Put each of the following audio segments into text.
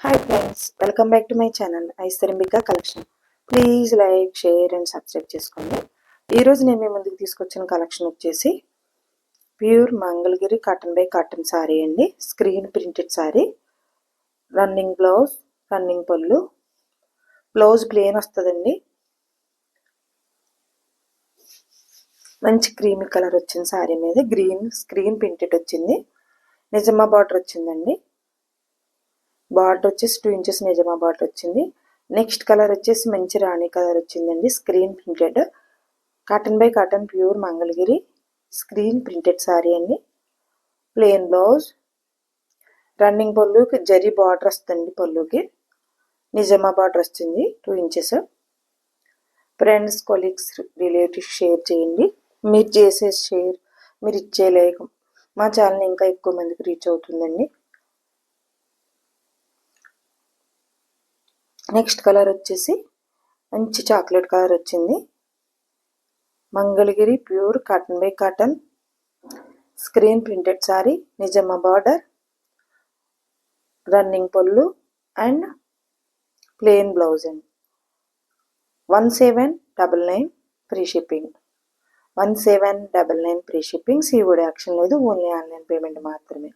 Hi friends, welcome back to my channel Aishwaryambika collection. Please like, share and subscribe చేసుకోండి. ఈరోజు నేను మీ ముందుకు తీసుకొచ్చిన కలెక్షన్ వచ్చేసి pure Mangalagiri cotton by cotton sari అండి. Screen printed sari, running blouse, running pallu, blouse plain వస్తుందండి. మంచి క్రీమీ కలర్ వచ్చింది శారీ మీద. గ్రీన్ స్క్రీన్ ప్రింటెడ్ వచ్చింది. నిజమా బార్డర్ వచ్చిందండి. బార్డర్ వచ్చేసి 2 ఇంచెస్ నిజమా బార్డర్ వచ్చింది. నెక్స్ట్ కలర్ వచ్చేసి మంచి రాణి కలర్ వచ్చిందండి. Screen printed cotton by cotton pure Mangalagiri screen printed sari అండి. ప్లెయిన్ బ్లౌజ్, రన్నింగ్ పళ్ళుకి జరీ బార్డర్ వస్తుంది. పళ్ళుకి నిజమా బార్డర్ వస్తుంది 2 inches. Friends, colleagues, relatives share చేయండి. మీరు చేసే షేర్, మీరు ఇచ్చే లైక్ మా ఛానల్ ఇంకా ఎక్కువ మందికి రీచ్ అవుతుందండి. నెక్స్ట్ కలర్ వచ్చేసి మంచి చాక్లెట్ కలర్ వచ్చింది. Mangalagiri pure cotton by cotton screen printed sari, నిజమా బార్డర్, రన్నింగ్ పళ్ళు అండ్ ప్లెయిన్ బ్లౌజ్ అండి. 1799 free shipping. 1799 free shipping. COD action లేదు, ఓన్లీ ఆన్లైన్ పేమెంట్ మాత్రమే.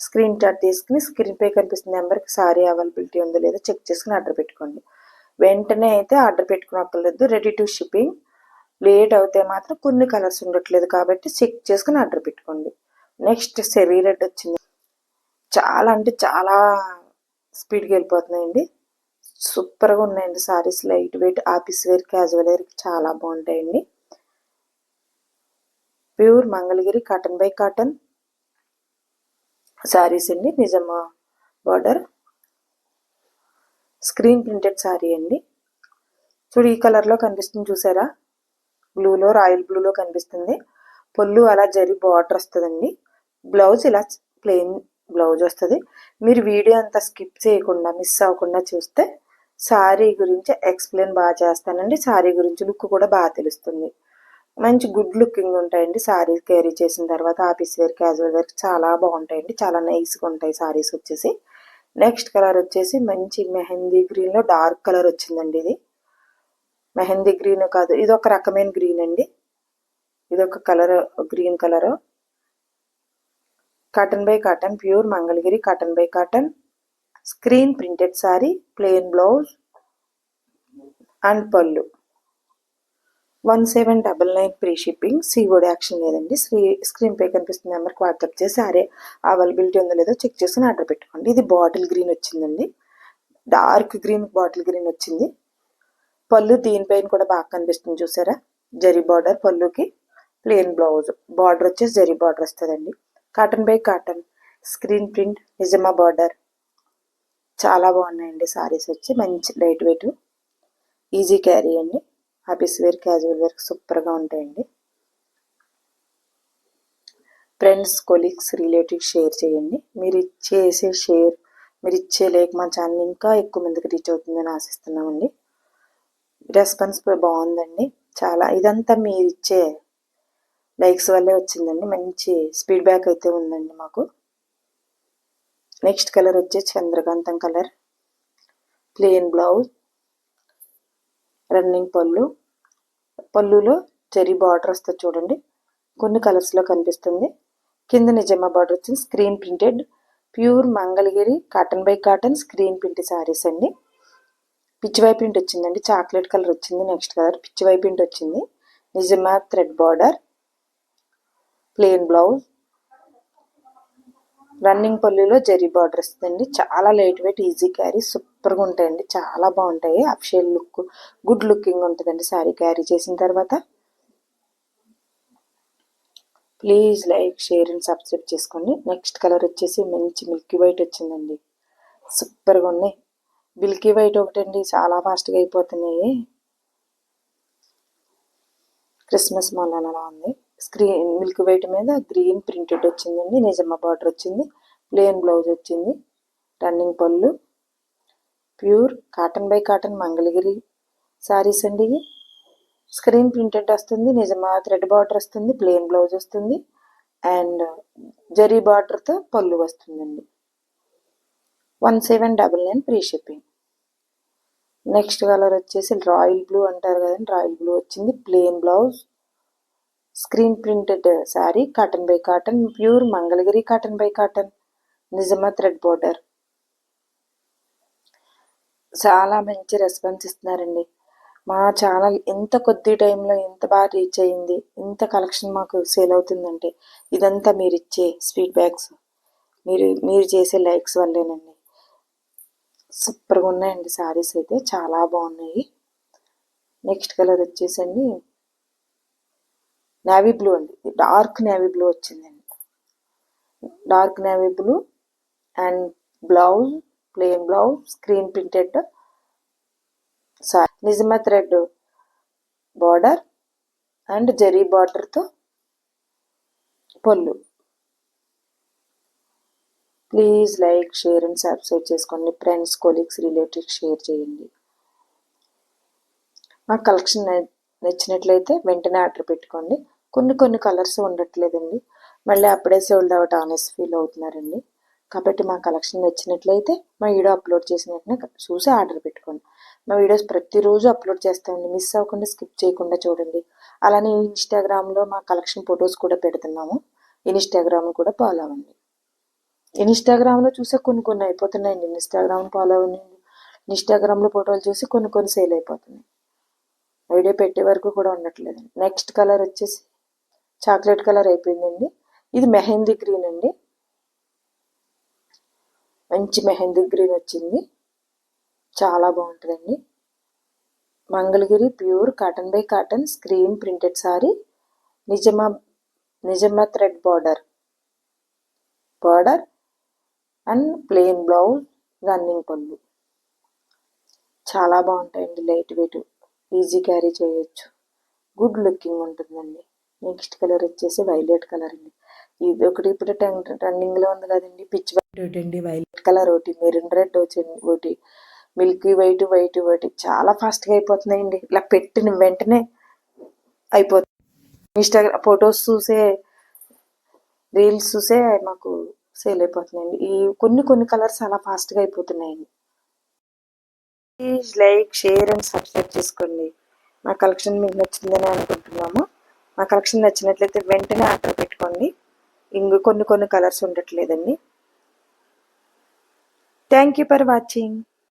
స్క్రీన్ షాట్ తీసుకుని స్క్రీన్ పై కనిపిస్తున్న నెంబర్కి సారీ అవైలబిలిటీ ఉందో లేదో చెక్ చేసుకుని ఆర్డర్ పెట్టుకోండి. వెంటనే అయితే ఆర్డర్ పెట్టుకునక్కర్లేదు, రెడీ టు షిప్పింగ్. లేట్ అవుతే మాత్రం కొన్ని కలర్స్ ఉండట్లేదు కాబట్టి చెక్ చేసుకుని ఆర్డర్ పెట్టుకోండి. నెక్స్ట్ సెరీ రెడ్ వచ్చింది. చాలా అంటే చాలా స్పీడ్గా వెళ్ళిపోతున్నాయండి. సూపర్గా ఉన్నాయండి saris. Light weight, office wear, casual వేర్కి చాలా బాగుంటాయండి. Pure Mangalagiri cotton by cotton saris అండి. నిజమా బార్డర్, స్క్రీన్ ప్రింటెడ్ శారీ అండి. చూడు, ఈ కలర్లో కనిపిస్తుంది చూసారా, బ్లూలో, రాయల్ బ్లూలో కనిపిస్తుంది. పళ్ళు అలా జరి బార్డర్ వస్తుందండి. బ్లౌజ్ ఇలా ప్లెయిన్ బ్లౌజ్ వస్తుంది. మీరు వీడియో అంతా స్కిప్ చేయకుండా, మిస్ అవ్వకుండా చూస్తే శారీ గురించి ఎక్స్ప్లెయిన్ బాగా చేస్తానండి. శారీ గురించి లుక్ కూడా బాగా తెలుస్తుంది. మంచి గుడ్ లుకింగ్ ఉంటాయండి శారీ క్యారీ చేసిన తర్వాత. ఆఫీస్ వేర్, క్యాజువల్ వేర్ చాలా బాగుంటాయండి. చాలా నైస్గా ఉంటాయి శారీస్ వచ్చేసి. నెక్స్ట్ కలర్ వచ్చేసి మంచి మెహందీ గ్రీన్లో డార్క్ కలర్ వచ్చిందండి. ఇది మెహందీ గ్రీన్ కాదు, ఇది ఒక రకమైన గ్రీన్ అండి. ఇది ఒక colour, green colour. Cotton by cotton pure Mangalagiri cotton by cotton screen printed sari, plain blouse and పళ్ళు. 1799 ఫ్రీ షిప్పింగ్. సీఓడి యాక్షన్ లేదండి. స్క్రీన్ పై కనిపిస్తున్న నెంబర్కి వాట్సాప్ చేసి సారీ అవైలబిలిటీ ఉందో లేదో చెక్ చేసుకుని ఆర్డర్ పెట్టుకోండి. ఇది బాటిల్ గ్రీన్ వచ్చిందండి. డార్క్ గ్రీన్ బాటిల్ గ్రీన్ వచ్చింది. పళ్ళు దీనిపైన కూడా బాగా కనిపిస్తుంది చూసారా, జరీ బార్డర్ పళ్ళుకి. ప్లెయిన్ బ్లౌజ్, బార్డర్ వచ్చేసి జరీ బార్డర్ వస్తుందండి. Cotton by cotton screen print, నిజమా బార్డర్. చాలా బాగున్నాయండి సారీస్ వచ్చి. మంచి లైట్ వెయిట్, ఈజీ క్యారీ అండి. ఆఫీస్ వేర్, క్యాజువల్ వేర్ సూపర్గా ఉంటాయండి. ఫ్రెండ్స్, కొలీగ్స్, రిలేటివ్స్ షేర్ చేయండి. మీరు ఇచ్చే షేర్, మీరు ఇచ్చే లైక్ మా ఛానల్ ఇంకా ఎక్కువ మందికి రీచ్ అవుతుందని ఆశిస్తున్నామండి. రెస్పాన్స్ బాగుందండి చాలా. ఇదంతా మీరు ఇచ్చే లైక్స్ వల్లే వచ్చిందండి. మంచి ఫీడ్బ్యాక్ అయితే ఉందండి మాకు. నెక్స్ట్ కలర్ వచ్చి చంద్రకాంతం కలర్, ప్లెయిన్ బ్లౌజ్, రన్నింగ్ పళ్ళు, పళ్ళులో జరీ బార్డర్ వస్తుంది చూడండి, కొన్ని కలర్స్లో కనిపిస్తుంది. కింద నిజమా బార్డర్ వచ్చింది. Screen printed pure Mangalagiri cotton by cotton screen print saris అండి. పిచ్చివై ప్రింట్ వచ్చిందండి. చాక్లెట్ కలర్ వచ్చింది. నెక్స్ట్ కలర్ పిచ్చివై ప్రింట్ వచ్చింది. నిజమా thread border, plain blouse, running పళ్ళులో జరీ బార్డర్ వస్తుందండి. చాలా లైట్ వెయిట్, ఈజీ క్యారీ, సూపర్గా ఉంటాయండి. చాలా బాగుంటాయి. అఫిషియల్ లుక్, గుడ్ లుకింగ్ ఉంటుందండి శారీ క్యారీ చేసిన తర్వాత. Please like, share and subscribe చేసుకోండి. నెక్స్ట్ కలర్ వచ్చేసి మంచి మిల్కీ వైట్ వచ్చిందండి. సూపర్గా ఉన్నాయి. మిల్కీ వైట్ ఒకటండి, చాలా ఫాస్ట్గా అయిపోతున్నాయి. క్రిస్మస్ మాల్ అలా ఉంది. స్క్రీన్ మిల్క్ వైట్ మీద గ్రీన్ ప్రింటెడ్ వచ్చిందండి. నిజమా బార్డర్ వచ్చింది. ప్లెయిన్ బ్లౌజ్ వచ్చింది. రన్నింగ్ పళ్ళు, pure cotton by cotton Mangalagiri saris అండి. ఇవి స్క్రీన్ ప్రింటెడ్ వస్తుంది. నిజమా థ్రెడ్ బార్డర్ వస్తుంది. ప్లెయిన్ బ్లౌజ్ వస్తుంది అండ్ జరీ బార్డర్తో పళ్ళు వస్తుందండి. 1799 ఫ్రీ షిప్పింగ్. నెక్స్ట్ కలర్ వచ్చేసి రాయల్ బ్లూ అంటారు కదండి, రాయల్ బ్లూ వచ్చింది. Plain blouse, screen printed sari, cotton by cotton, pure Mangalagiri cotton by cotton, నిజమా థ్రెడ్ బోర్డర్. చాలా మంచి రెస్పాన్స్ ఇస్తున్నారండి. మా ఛానల్ ఇంత కొద్ది టైంలో ఎంత బాగా రీచ్ అయ్యింది, ఇంత కలెక్షన్ మాకు సేల్ అవుతుందంటే ఇదంతా మీరు ఇచ్చే స్వీట్ బ్యాగ్స్, మీరు చేసే లైక్స్ వల్లేనండి. సూపర్గా ఉన్నాయండి శారీస్ అయితే, చాలా బాగున్నాయి. నెక్స్ట్ కలర్ వచ్చేసండి నేవీ బ్లూ అండి, డార్క్ నేవీ బ్లూ వచ్చిందండి. Dark navy blue and blouse, plain blouse, screen printed నిజమా థ్రెడ్ బార్డర్ అండ్ జరీ బార్డర్తో పళ్ళు. Please like, share and subscribe చేసుకోండి. ఫ్రెండ్స్, కొలీగ్స్, రిలేటివ్స్ షేర్ చేయండి. మా కలెక్షన్ నచ్చినట్లయితే వెంటనే ఆర్డర్ పెట్టుకోండి. కొన్ని కలర్స్ ఉండట్లేదండి, మళ్ళీ అప్పుడే సోల్డ్ అవుట్ ఆనెస్ ఫీల్ అవుతున్నారండి. కాబట్టి మా కలెక్షన్ నచ్చినట్లయితే మా వీడియో అప్లోడ్ చేసిన వెంటనే చూసి ఆర్డర్ పెట్టుకోండి. మా వీడియోస్ ప్రతిరోజు అప్లోడ్ చేస్తామండి, మిస్ అవ్వకుండా స్కిప్ చేయకుండా చూడండి. అలానే ఇన్స్టాగ్రామ్లో మా కలెక్షన్ ఫొటోస్ కూడా పెడుతున్నాము, ఇన్స్టాగ్రామ్ కూడా ఫాలో అవ్వండి. ఇన్స్టాగ్రామ్లో చూసే కొన్ని అయిపోతున్నాయండి. ఇన్స్టాగ్రామ్ ఫాలో అవ్వండి. ఇన్స్టాగ్రామ్లో ఫోటోలు చూసి కొన్ని సేల్ అయిపోతున్నాయి, వీడియో పెట్టే వరకు కూడా ఉండట్లేదు. నెక్స్ట్ కలర్ వచ్చేసి చాక్లెట్ కలర్ అయిపోయిందండి. ఇది మెహందీ గ్రీన్ అండి, మంచి మెహందీ గ్రీన్ వచ్చింది, చాలా బాగుంటుందండి. Mangalagiri pure cotton by cotton screen printed sari, నిజమా thread border and plain blouse, running pallu. చాలా బాగుంటాయండి, లైట్ వెయిట్, ఈజీ క్యారీ చేయొచ్చు, గుడ్ లుకింగ్ ఉంటుందండి. నెక్స్ట్ కలర్ వచ్చేసి వైలెట్ కలర్ అండి. ఇది ఒకటి ఇప్పుడు రన్నింగ్లో ఉంది కదండి, పిచ్ వైట్ ఒకటి అండి, వైలెట్ కలర్ ఒకటి, మెరూన్ రెడ్ ఒకటి, మిల్కీ వైట్ ఒకటి. చాలా ఫాస్ట్గా అయిపోతున్నాయండి, ఇలా పెట్టిన వెంటనే అయిపోతుంది. ఇన్స్టాగ్రామ్ ఫొటోస్ చూసే, రీల్స్ చూసే మాకు సేల్ అయిపోతున్నాయండి. ఈ కొన్ని కలర్స్ అలా ఫాస్ట్గా అయిపోతున్నాయండి. Please like, share and subscribe చేసుకోండి. మా కలెక్షన్ మీకు నచ్చిందని అనుకుంటున్నాము. మా కలెక్షన్ నచ్చినట్లయితే వెంటనే ఆర్డర్ పెట్టుకోండి. కొన్ని కలర్స్ ఉండట్లేదండి. Thank you for watching.